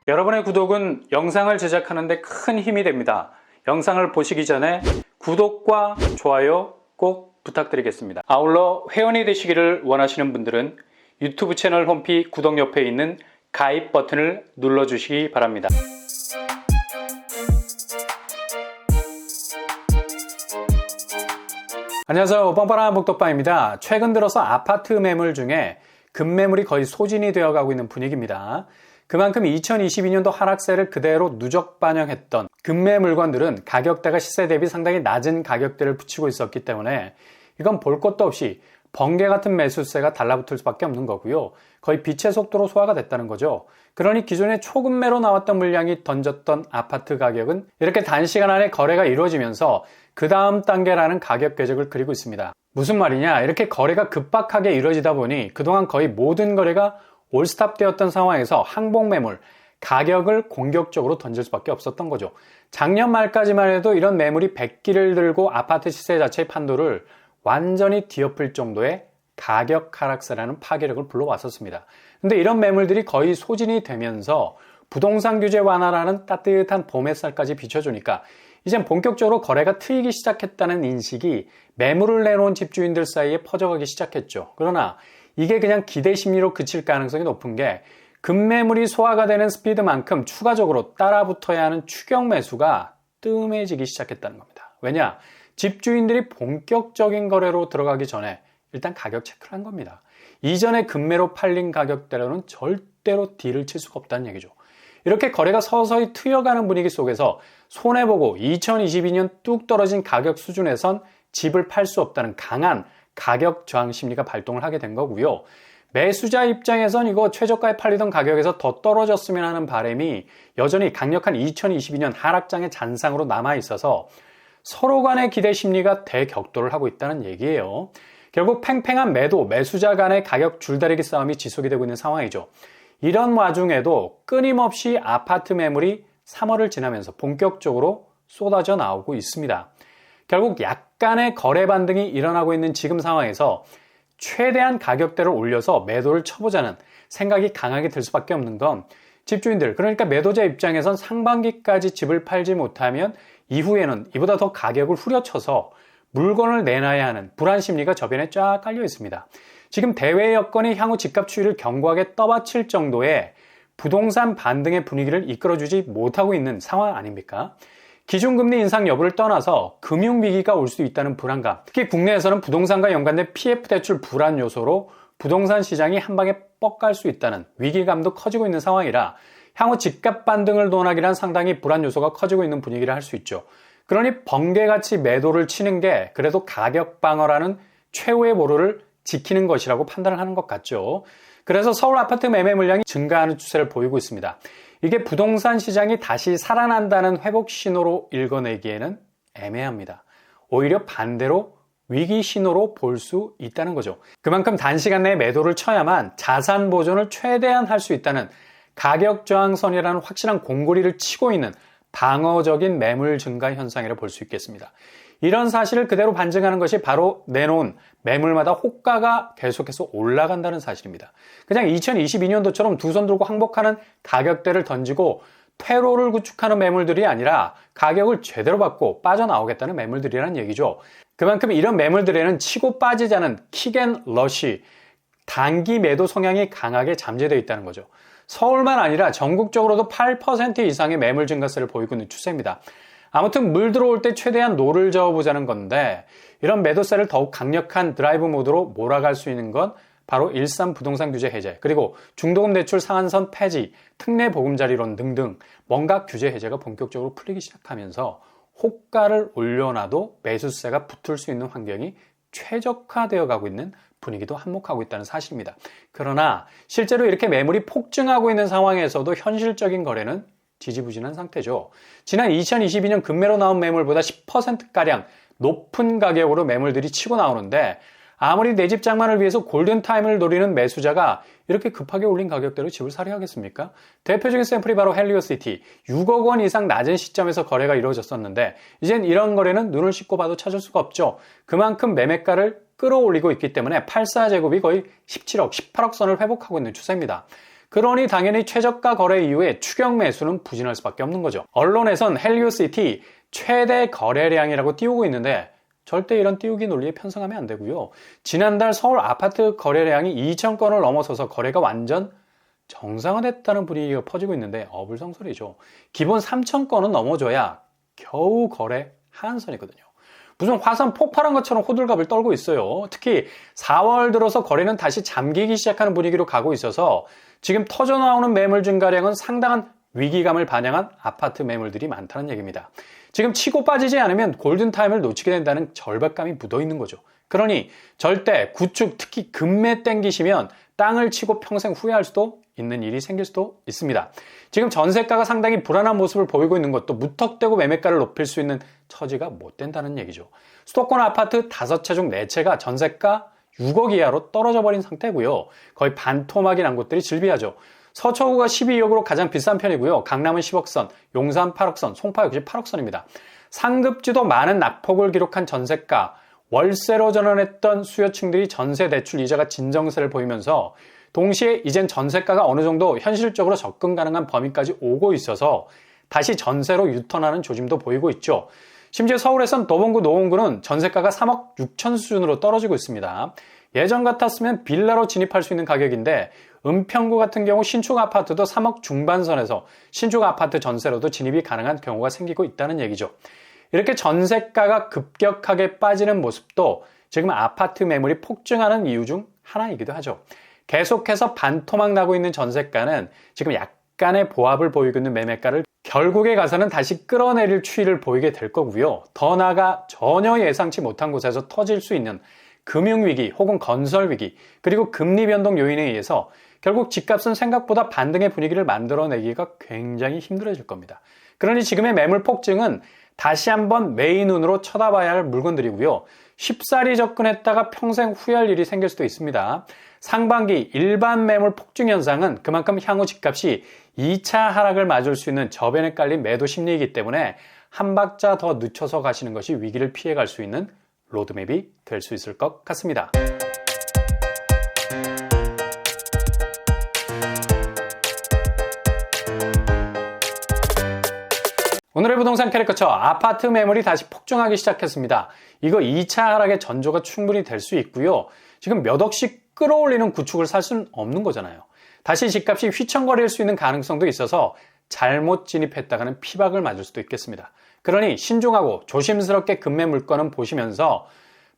여러분의 구독은 영상을 제작하는 데 큰 힘이 됩니다. 영상을 보시기 전에 구독과 좋아요 꼭 부탁드리겠습니다. 아울러 회원이 되시기를 원하시는 분들은 유튜브 채널 홈피 구독 옆에 있는 가입 버튼을 눌러주시기 바랍니다. 안녕하세요. 뻔뻔한 목독방입니다. 최근 들어서 아파트 매물 중에 급매물이 거의 소진이 되어가고 있는 분위기입니다. 그만큼 2022년도 하락세를 그대로 누적 반영했던 급매 물건들은 가격대가 시세 대비 상당히 낮은 가격대를 붙이고 있었기 때문에 이건 볼 것도 없이 번개 같은 매수세가 달라붙을 수밖에 없는 거고요. 거의 빛의 속도로 소화가 됐다는 거죠. 그러니 기존에 초급매로 나왔던 물량이 던졌던 아파트 가격은 이렇게 단시간 안에 거래가 이루어지면서 그 다음 단계라는 가격 궤적을 그리고 있습니다. 무슨 말이냐? 이렇게 거래가 급박하게 이루어지다 보니 그동안 거의 모든 거래가 올스탑 되었던 상황에서 항복 매물, 가격을 공격적으로 던질 수밖에 없었던 거죠. 작년 말까지만 해도 이런 매물이 백기를 들고 아파트 시세 자체의 판도를 완전히 뒤엎을 정도의 가격 하락세라는 파괴력을 불러왔었습니다. 근데 이런 매물들이 거의 소진이 되면서 부동산 규제 완화라는 따뜻한 봄 햇살까지 비춰주니까 이젠 본격적으로 거래가 트이기 시작했다는 인식이 매물을 내놓은 집주인들 사이에 퍼져가기 시작했죠. 그러나 이게 그냥 기대 심리로 그칠 가능성이 높은 게 급매물이 소화가 되는 스피드만큼 추가적으로 따라붙어야 하는 추격 매수가 뜸해지기 시작했다는 겁니다. 왜냐? 집주인들이 본격적인 거래로 들어가기 전에 일단 가격 체크를 한 겁니다. 이전에 급매로 팔린 가격대로는 절대로 딜을 칠 수가 없다는 얘기죠. 이렇게 거래가 서서히 트여가는 분위기 속에서 손해보고 2022년 뚝 떨어진 가격 수준에선 집을 팔 수 없다는 강한 가격 저항 심리가 발동을 하게 된 거고요. 매수자 입장에선 이거 최저가에 팔리던 가격에서 더 떨어졌으면 하는 바람이 여전히 강력한 2022년 하락장의 잔상으로 남아있어서 서로 간의 기대 심리가 대격돌을 하고 있다는 얘기예요. 결국 팽팽한 매도, 매수자 간의 가격 줄다리기 싸움이 지속이 되고 있는 상황이죠. 이런 와중에도 끊임없이 아파트 매물이 3월을 지나면서 본격적으로 쏟아져 나오고 있습니다. 결국 약간의 거래 반등이 일어나고 있는 지금 상황에서 최대한 가격대를 올려서 매도를 쳐보자는 생각이 강하게 들 수밖에 없는 건 집주인들, 그러니까 매도자 입장에선 상반기까지 집을 팔지 못하면 이후에는 이보다 더 가격을 후려쳐서 물건을 내놔야 하는 불안 심리가 저변에 쫙 깔려 있습니다. 지금 대외 여건이 향후 집값 추이를 견고하게 떠받칠 정도의 부동산 반등의 분위기를 이끌어주지 못하고 있는 상황 아닙니까? 기준금리 인상 여부를 떠나서 금융위기가 올 수 있다는 불안감, 특히 국내에서는 부동산과 연관된 PF 대출 불안 요소로 부동산 시장이 한 방에 뻑갈 수 있다는 위기감도 커지고 있는 상황이라 향후 집값 반등을 논하기란 상당히 불안 요소가 커지고 있는 분위기를 할 수 있죠. 그러니 번개같이 매도를 치는 게 그래도 가격 방어라는 최후의 보루를 지키는 것이라고 판단을 하는 것 같죠. 그래서 서울 아파트 매매 물량이 증가하는 추세를 보이고 있습니다. 이게 부동산 시장이 다시 살아난다는 회복 신호로 읽어내기에는 애매합니다. 오히려 반대로 위기 신호로 볼 수 있다는 거죠. 그만큼 단시간 내에 매도를 쳐야만 자산 보존을 최대한 할 수 있다는 가격 저항선이라는 확실한 공고리를 치고 있는 방어적인 매물 증가 현상이라 볼 수 있겠습니다. 이런 사실을 그대로 반증하는 것이 바로 내놓은 매물마다 호가가 계속해서 올라간다는 사실입니다. 그냥 2022년도처럼 두 손 들고 항복하는 가격대를 던지고 퇴로를 구축하는 매물들이 아니라 가격을 제대로 받고 빠져나오겠다는 매물들이라는 얘기죠. 그만큼 이런 매물들에는 치고 빠지자는 킥앤러시, 단기 매도 성향이 강하게 잠재되어 있다는 거죠. 서울만 아니라 전국적으로도 8% 이상의 매물 증가세를 보이고 있는 추세입니다. 아무튼 물 들어올 때 최대한 노를 저어보자는 건데 이런 매도세를 더욱 강력한 드라이브 모드로 몰아갈 수 있는 건 바로 일산 부동산 규제 해제, 그리고 중도금 대출 상한선 폐지, 특례 보금자리론 등등 뭔가 규제 해제가 본격적으로 풀리기 시작하면서 호가를 올려놔도 매수세가 붙을 수 있는 환경이 최적화되어 가고 있는 분위기도 한몫하고 있다는 사실입니다. 그러나 실제로 이렇게 매물이 폭증하고 있는 상황에서도 현실적인 거래는 지지부진한 상태죠. 지난 2022년 급매로 나온 매물보다 10%가량 높은 가격으로 매물들이 치고 나오는데 아무리 내 집 장만을 위해서 골든타임을 노리는 매수자가 이렇게 급하게 올린 가격대로 집을 사려 하겠습니까? 대표적인 샘플이 바로 헬리오시티. 6억 원 이상 낮은 시점에서 거래가 이루어졌었는데 이젠 이런 거래는 눈을 씻고 봐도 찾을 수가 없죠. 그만큼 매매가를 끌어올리고 있기 때문에 84제곱이 거의 17억, 18억 선을 회복하고 있는 추세입니다. 그러니 당연히 최저가 거래 이후에 추격 매수는 부진할 수밖에 없는 거죠. 언론에선 헬리오시티 최대 거래량이라고 띄우고 있는데 절대 이런 띄우기 논리에 편성하면 안 되고요. 지난달 서울 아파트 거래량이 2,000건을 넘어서서 거래가 완전 정상화됐다는 분위기가 퍼지고 있는데 어불성설이죠. 기본 3,000건은 넘어줘야 겨우 거래 한선이거든요. 무슨 화산 폭발한 것처럼 호들갑을 떨고 있어요. 특히 4월 들어서 거래는 다시 잠기기 시작하는 분위기로 가고 있어서 지금 터져나오는 매물 증가량은 상당한 위기감을 반영한 아파트 매물들이 많다는 얘기입니다. 지금 치고 빠지지 않으면 골든타임을 놓치게 된다는 절박감이 묻어있는 거죠. 그러니 절대 구축, 특히 금매 땡기시면 땅을 치고 평생 후회할 수도 있는 일이 생길 수도 있습니다. 지금 전세가가 상당히 불안한 모습을 보이고 있는 것도 무턱대고 매매가를 높일 수 있는 처지가 못 된다는 얘기죠. 수도권 아파트 5채 중 4채가 전세가 6억 이하로 떨어져 버린 상태고요. 거의 반토막이 난 곳들이 즐비하죠. 서초구가 12억으로 가장 비싼 편이고요. 강남은 10억 선, 용산 8억 선, 송파 역시 8억 선입니다. 상급지도 많은 낙폭을 기록한 전세가, 월세로 전환했던 수요층들이 전세 대출 이자가 진정세를 보이면서 동시에 이젠 전세가가 어느 정도 현실적으로 접근 가능한 범위까지 오고 있어서 다시 전세로 유턴하는 조짐도 보이고 있죠. 심지어 서울에선 도봉구, 노원구는 전세가가 3억 6천 수준으로 떨어지고 있습니다. 예전 같았으면 빌라로 진입할 수 있는 가격인데 은평구 같은 경우 신축 아파트도 3억 중반선에서 신축 아파트 전세로도 진입이 가능한 경우가 생기고 있다는 얘기죠. 이렇게 전세가가 급격하게 빠지는 모습도 지금 아파트 매물이 폭증하는 이유 중 하나이기도 하죠. 계속해서 반토막 나고 있는 전세가는 지금 약간의 보합을 보이고 있는 매매가를 결국에 가서는 다시 끌어내릴 추이를 보이게 될 거고요. 더 나아가 전혀 예상치 못한 곳에서 터질 수 있는 금융위기 혹은 건설위기 그리고 금리 변동 요인에 의해서 결국 집값은 생각보다 반등의 분위기를 만들어내기가 굉장히 힘들어질 겁니다. 그러니 지금의 매물 폭증은 다시 한번 매의 눈으로 쳐다봐야 할 물건들이고요. 쉽사리 접근했다가 평생 후회할 일이 생길 수도 있습니다. 상반기 일반 매물 폭증 현상은 그만큼 향후 집값이 2차 하락을 맞을 수 있는 저변에 깔린 매도 심리이기 때문에 한 박자 더 늦춰서 가시는 것이 위기를 피해갈 수 있는 로드맵이 될 수 있을 것 같습니다. 오늘의 부동산 캐릭터처 아파트 매물이 다시 폭증하기 시작했습니다. 이거 2차 하락의 전조가 충분히 될 수 있고요. 지금 몇 억씩 끌어올리는 구축을 살 수는 없는 거잖아요. 다시 집값이 휘청거릴 수 있는 가능성도 있어서 잘못 진입했다가는 피박을 맞을 수도 있겠습니다. 그러니 신중하고 조심스럽게 금매 물건은 보시면서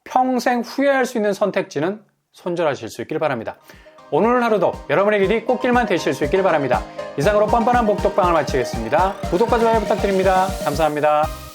평생 후회할 수 있는 선택지는 손절하실 수 있길 바랍니다. 오늘 하루도 여러분의 길이 꽃길만 되실 수 있길 바랍니다. 이상으로 뻔뻔한 복덕방을 마치겠습니다. 구독과 좋아요 부탁드립니다. 감사합니다.